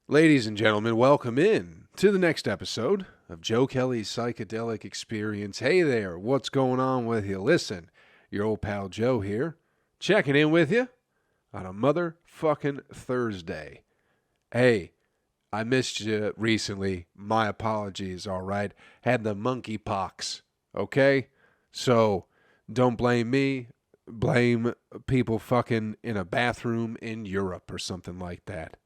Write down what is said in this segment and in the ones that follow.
Ladies and gentlemen, welcome in to the next episode of Joe Kelley's Psychedelic Experience. Hey there, what's going on with you? Listen, your old pal Joe here, checking in with you on a motherfucking Thursday. Hey, I missed you recently. My apologies, all right? Had the monkeypox, okay? So don't blame me. Blame people fucking in a bathroom in Europe or something like that.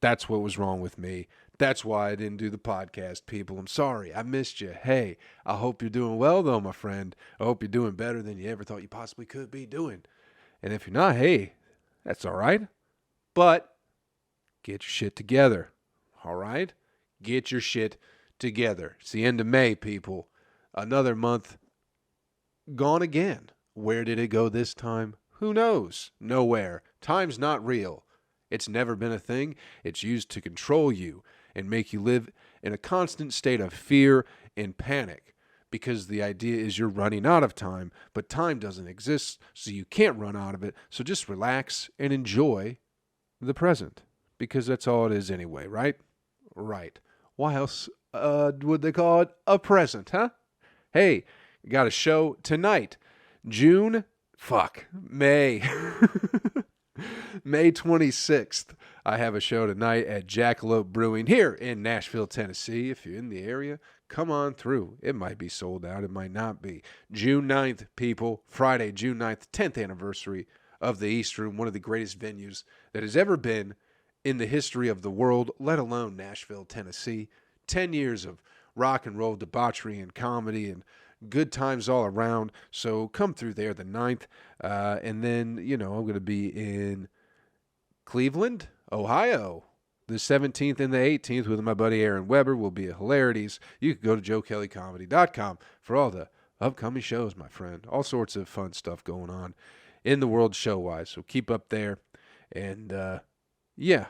That's what was wrong with me. That's why I didn't do the podcast, people. I'm sorry. I missed you. Hey, I hope you're doing well, though, my friend. I hope you're doing better than you ever thought you possibly could be doing. And if you're not, hey, that's all right. But get your shit together. All right? Get your shit together. It's the end of May, people. Another month gone again. Where did it go this time? Who knows? Nowhere. Time's not real. It's never been a thing. It's used to control you and make you live in a constant state of fear and panic because the idea is you're running out of time, but time doesn't exist, so you can't run out of it. So just relax and enjoy the present because that's all it is anyway, right? Right. Why else would they call it a present, huh? Hey, got a show tonight. May. May 26th, I have a show tonight at Jackalope Brewing here in Nashville, Tennessee. If you're in the area, come on through. It might be sold out. It might not be. June 9th, people. Friday, June 9th, 10th anniversary of the East Room, one of the greatest venues that has ever been in the history of the world, let alone Nashville, Tennessee. 10 years of rock and roll debauchery and comedy and good times all around. So come through there the 9th. And then, I'm going to be in Cleveland, Ohio, the 17th and the 18th with my buddy Aaron Weber. Will be a hilarities. You can go to joekellycomedy.com for all the upcoming shows, my friend. All sorts of fun stuff going on in the world show-wise. So keep up there. And, yeah,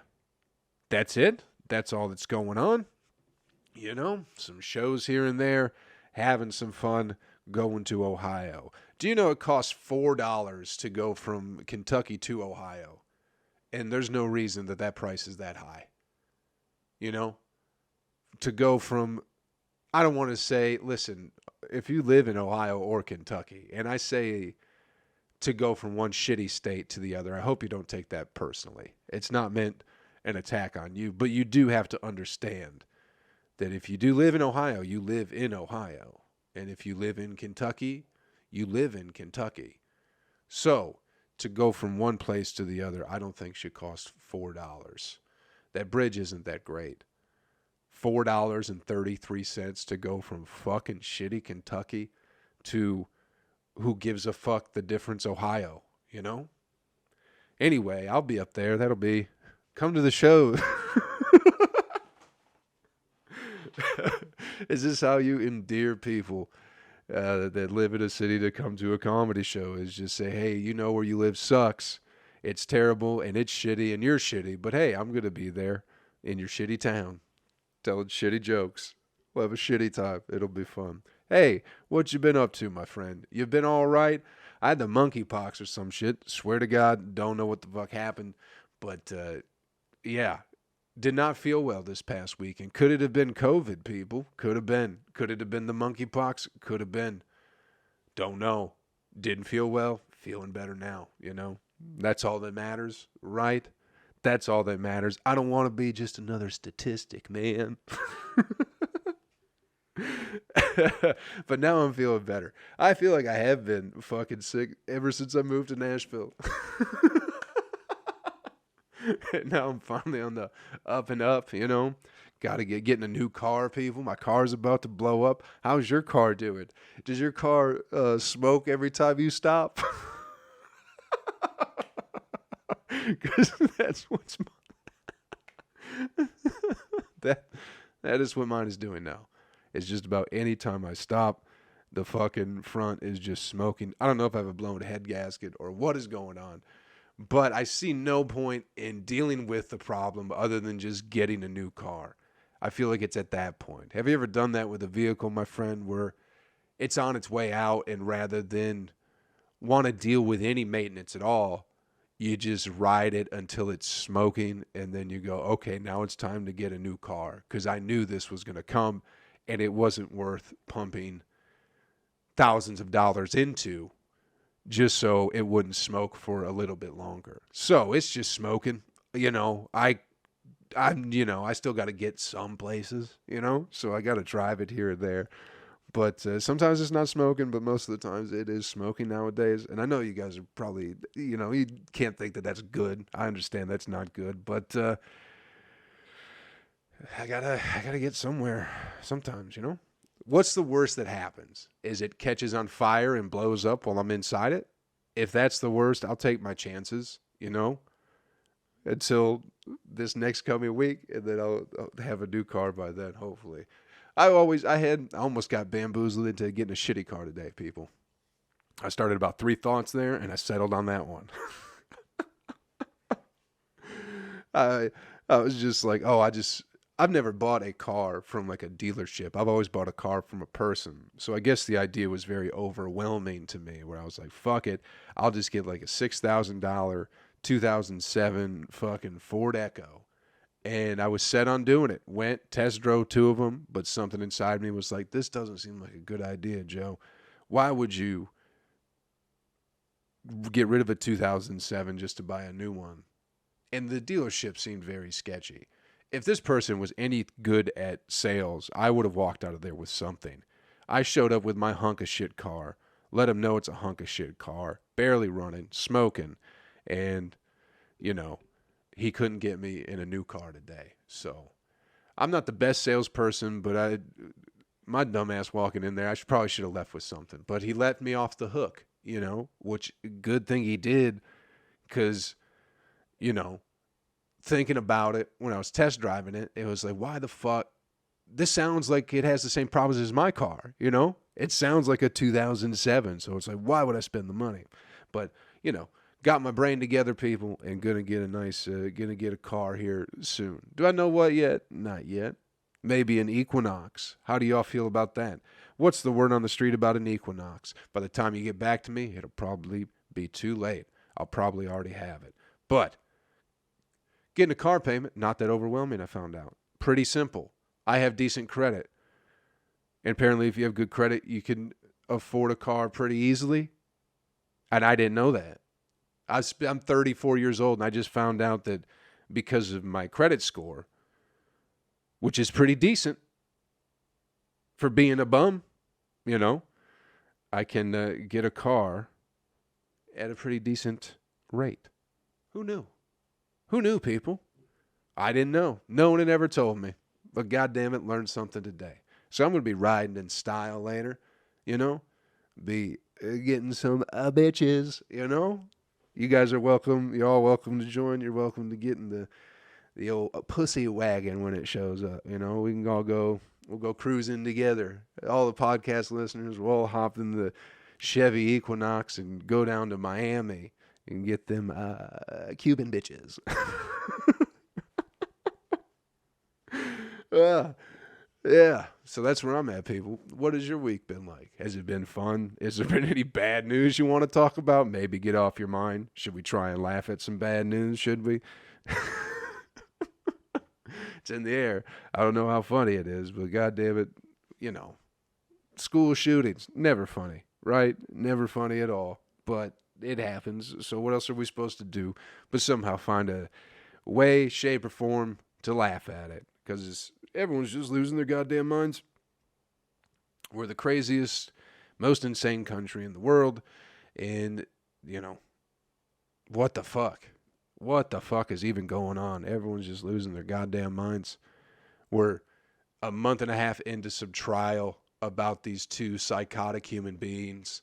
that's it. That's all that's going on. Some shows here and there. Having some fun going to Ohio. Do you know it costs $4 to go from Kentucky to Ohio? And there's no reason that price is that high. To go from, I don't want to say, listen, if you live in Ohio or Kentucky, and I say to go from one shitty state to the other, I hope you don't take that personally. It's not meant an attack on you, but you do have to understand that if you do live in Ohio, you live in Ohio. And if you live in Kentucky, you live in Kentucky. So, to go from one place to the other, I don't think should cost $4. That bridge isn't that great. $4.33 to go from fucking shitty Kentucky to who gives a fuck the difference Ohio, Anyway, I'll be up there. Come to the show. Is this how you endear people that live in a city to come to a comedy show? Is just say, hey, where you live sucks. It's terrible and it's shitty and you're shitty. But hey, I'm going to be there in your shitty town telling shitty jokes. We'll have a shitty time. It'll be fun. Hey, what you been up to, my friend? You been all right? I had the monkeypox or some shit. Swear to God, don't know what the fuck happened. But, yeah. Did not feel well this past weekend. Could it have been COVID, people? Could have been. Could it have been the monkeypox? Could have been. Don't know. Didn't feel well. Feeling better now, That's all that matters, right? That's all that matters. I don't want to be just another statistic, man. But now I'm feeling better. I feel like I have been fucking sick ever since I moved to Nashville. Now I'm finally on the up and up, Got to getting a new car, people. My car's about to blow up. How's your car doing? Does your car smoke every time you stop? Because that's what's that is what mine is doing now. It's just about any time I stop, the fucking front is just smoking. I don't know if I have a blown head gasket or what is going on. But I see no point in dealing with the problem other than just getting a new car. I feel like it's at that point. Have you ever done that with a vehicle, my friend, where it's on its way out and rather than want to deal with any maintenance at all, you just ride it until it's smoking, and then you go, okay, now it's time to get a new car, because I knew this was going to come, and it wasn't worth pumping thousands of dollars into just so it wouldn't smoke for a little bit longer. So it's just smoking. I still got to get some places, so I got to drive it here and there. But sometimes it's not smoking, but most of the times it is smoking nowadays. And I know you guys are probably, you can't think that that's good. I understand that's not good, but I gotta get somewhere sometimes, What's the worst that happens? Is it catches on fire and blows up while I'm inside it? If that's the worst, I'll take my chances, until this next coming week, and then I'll have a new car by then, hopefully. I almost got bamboozled into getting a shitty car today, people. I started about 3 thoughts there, and I settled on that one. I was just like, I've never bought a car from like a dealership. I've always bought a car from a person. So I guess the idea was very overwhelming to me, where I was like, fuck it. I'll just get like a $6,000 2007 fucking Ford Echo. And I was set on doing it. Went, test drove 2 of them, but something inside me was like, this doesn't seem like a good idea, Joe. Why would you get rid of a 2007 just to buy a new one? And the dealership seemed very sketchy. If this person was any good at sales, I would have walked out of there with something. I showed up with my hunk of shit car, let them know it's a hunk of shit car, barely running, smoking, and, he couldn't get me in a new car today. So I'm not the best salesperson, but my dumbass walking in there, I probably should have left with something. But he let me off the hook, which good thing he did, because, thinking about it when I was test driving it, it was like, why the fuck? This sounds like it has the same problems as my car, It sounds like a 2007, so it's like, why would I spend the money? But, got my brain together, people, and gonna get a car here soon. Do I know what yet? Not yet. Maybe an Equinox. How do y'all feel about that? What's the word on the street about an Equinox? By the time you get back to me, it'll probably be too late. I'll probably already have it. But getting a car payment, not that overwhelming, I found out. Pretty simple. I have decent credit. And apparently if you have good credit, you can afford a car pretty easily. And I didn't know that. I'm 34 years old, and I just found out that because of my credit score, which is pretty decent for being a bum, I can get a car at a pretty decent rate. Who knew? Who knew, people? I didn't know. No one had ever told me. But goddamn it, learned something today. So I'm going to be riding in style later, be getting some bitches, You guys are welcome. You're all welcome to join. You're welcome to get in the old pussy wagon when it shows up. We can all we'll go cruising together. All the podcast listeners will all hop in the Chevy Equinox and go down to Miami and get them Cuban bitches. Yeah, so that's where I'm at, people. What has your week been like? Has it been fun? Has there been any bad news you want to talk about? Maybe get off your mind. Should we try and laugh at some bad news? Should we? It's in the air. I don't know how funny it is, but goddamn it, school shootings, never funny, right? Never funny at all, but it happens. So what else are we supposed to do but somehow find a way, shape, or form to laugh at it? Because everyone's just losing their goddamn minds. We're the craziest, most insane country in the world. And, what the fuck? What the fuck is even going on? Everyone's just losing their goddamn minds. We're a month and a half into some trial about these 2 psychotic human beings.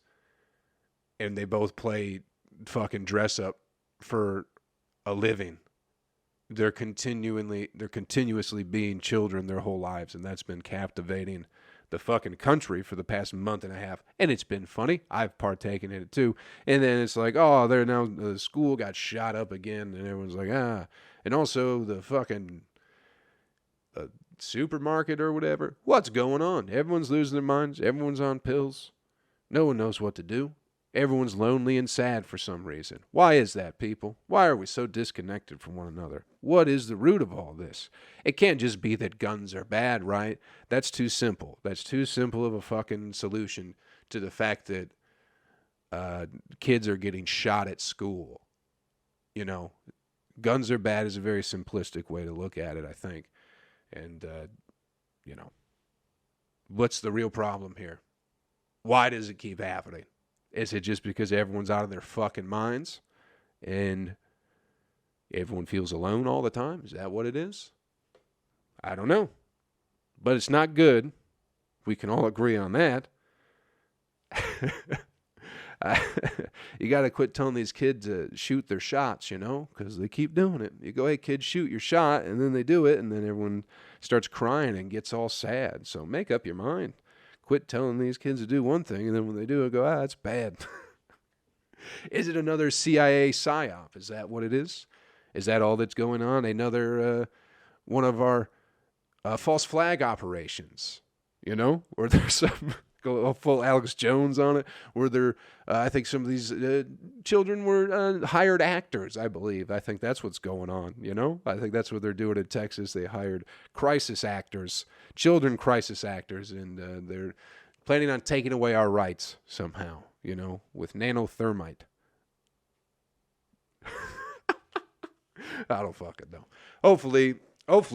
And they both play fucking dress up for a living. They're continuously being children their whole lives, and that's been captivating the fucking country for the past month and a half, and it's been funny. I've partaken in it too. And then it's like, oh, they're now the school got shot up again, and everyone's like, and also the fucking supermarket or whatever. What's going on? Everyone's losing their minds. Everyone's on pills. No one knows what to do. Everyone's lonely and sad for some reason. Why is that, people? Why are we so disconnected from one another? What is the root of all this? It can't just be that guns are bad, right? That's too simple. That's too simple of a fucking solution to the fact that kids are getting shot at school. You know, guns are bad is a very simplistic way to look at it, I think. And, you know, what's the real problem here? Why does it keep happening? Is it just because everyone's out of their fucking minds and everyone feels alone all the time? Is that what it is? I don't know. But it's not good. We can all agree on that. You got to quit telling these kids to shoot their shots, you know, because they keep doing it. You go, hey, kid, shoot your shot, and then they do it, and then everyone starts crying and gets all sad. So make up your mind. Quit telling these kids to do one thing, and then when they do it, go, that's bad. Is it another CIA psyop? Is that what it is? Is that all that's going on? Another one of our false flag operations, you know, or there's some go full Alex Jones on it, where there, I think some of these children were hired actors, I believe. I think that's what's going on, you know? I think that's what they're doing in Texas. They hired crisis actors, children crisis actors, and they're planning on taking away our rights somehow, you know, with nanothermite. I don't fucking know. Hopefully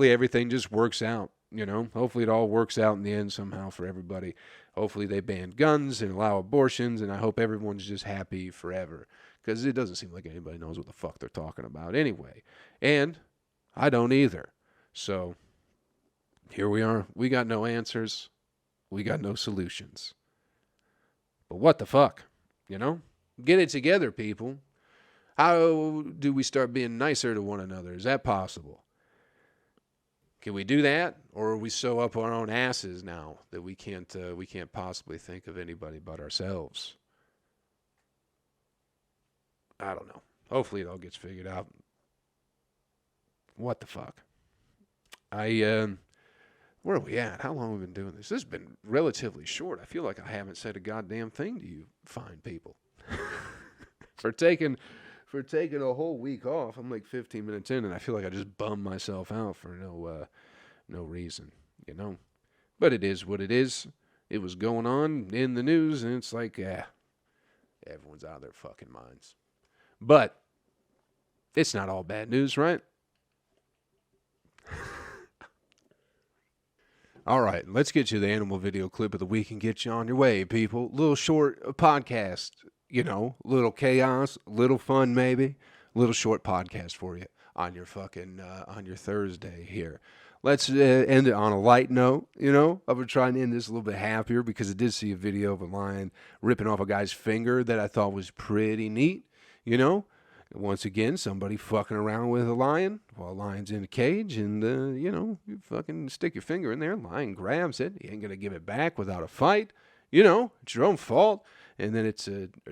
everything just works out, you know? Hopefully it all works out in the end somehow for everybody. Hopefully they ban guns and allow abortions, and I hope everyone's just happy forever, because it doesn't seem like anybody knows what the fuck they're talking about anyway. And I don't either. So here we are. We got no answers. We got no solutions. But what the fuck, you know? Get it together, people. How do we start being nicer to one another? Is that possible? Can we do that, or are we so up our own asses now that we can't possibly think of anybody but ourselves? I don't know. Hopefully it all gets figured out. What the fuck? Where are we at? How long have we been doing this? This has been relatively short. I feel like I haven't said a goddamn thing to you fine people. For taking a whole week off. I'm like 15 minutes in, and I feel like I just bummed myself out for no reason, you know. But it is what it is. It was going on in the news, and it's like, everyone's out of their fucking minds. But it's not all bad news, right? All right, let's get you the animal video clip of the week and get you on your way, people. Little short podcast, you know, little chaos, little fun maybe. Little short podcast for you on your fucking, on your Thursday here. Let's end it on a light note, you know. I'm going to try and end this a little bit happier because I did see a video of a lion ripping off a guy's finger that I thought was pretty neat, you know. Once again, somebody fucking around with a lion while a lion's in a cage, and, you know, you fucking stick your finger in there, lion grabs it. He ain't going to give it back without a fight. You know, it's your own fault. And then it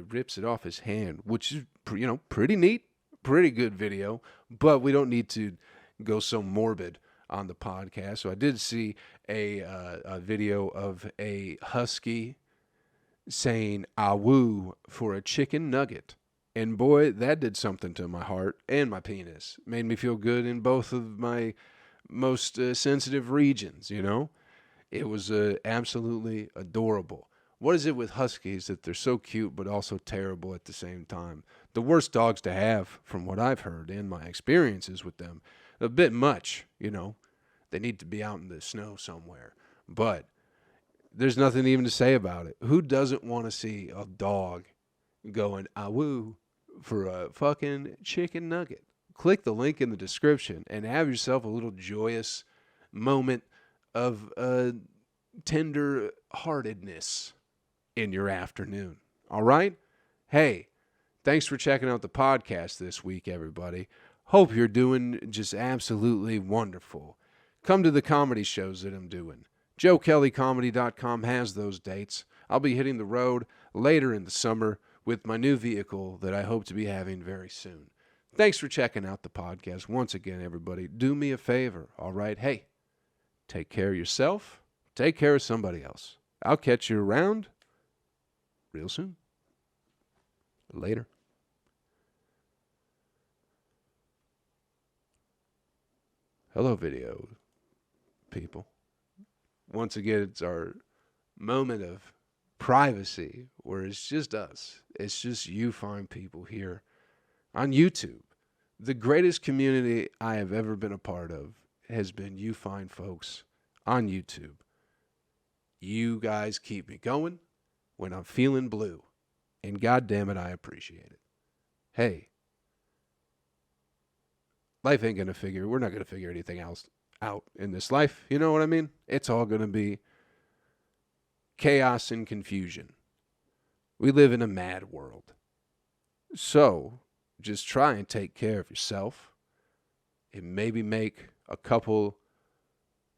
rips it off his hand, which is, you know, pretty neat, pretty good video. But we don't need to go so morbid on the podcast. So I did see a video of a husky saying "awoo" for a chicken nugget. And boy, that did something to my heart and my penis. Made me feel good in both of my most sensitive regions, you know? It was absolutely adorable. What is it with huskies that they're so cute but also terrible at the same time? The worst dogs to have, from what I've heard and my experiences with them. A bit much, you know? They need to be out in the snow somewhere. But there's nothing even to say about it. Who doesn't want to see a dog going "awoo" for a fucking chicken nugget? Click the link in the description and have yourself a little joyous moment of tender heartedness in your afternoon. All right? Hey, thanks for checking out the podcast this week, everybody. Hope you're doing just absolutely wonderful. Come to the comedy shows that I'm doing. JoeKelleyComedy.com has those dates. I'll be hitting the road later in the summer with my new vehicle that I hope to be having very soon. Thanks for checking out the podcast. Once again, everybody, do me a favor, all right? Hey, take care of yourself. Take care of somebody else. I'll catch you around real soon. Later. Hello, video people. Once again, it's our moment of privacy where it's just us. It's just you fine people here on YouTube. The greatest community I have ever been a part of has been you fine folks on YouTube. You guys keep me going when I'm feeling blue. And God damn it, I appreciate it. Hey, life ain't gonna we're not gonna figure anything else out in this life. You know what I mean? It's all gonna be chaos and confusion. We live in a mad world. So, just try and take care of yourself and maybe make a couple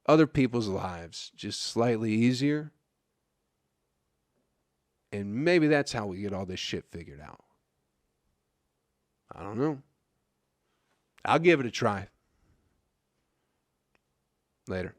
other people's lives just slightly easier. And maybe that's how we get all this shit figured out. I don't know. I'll give it a try. Later.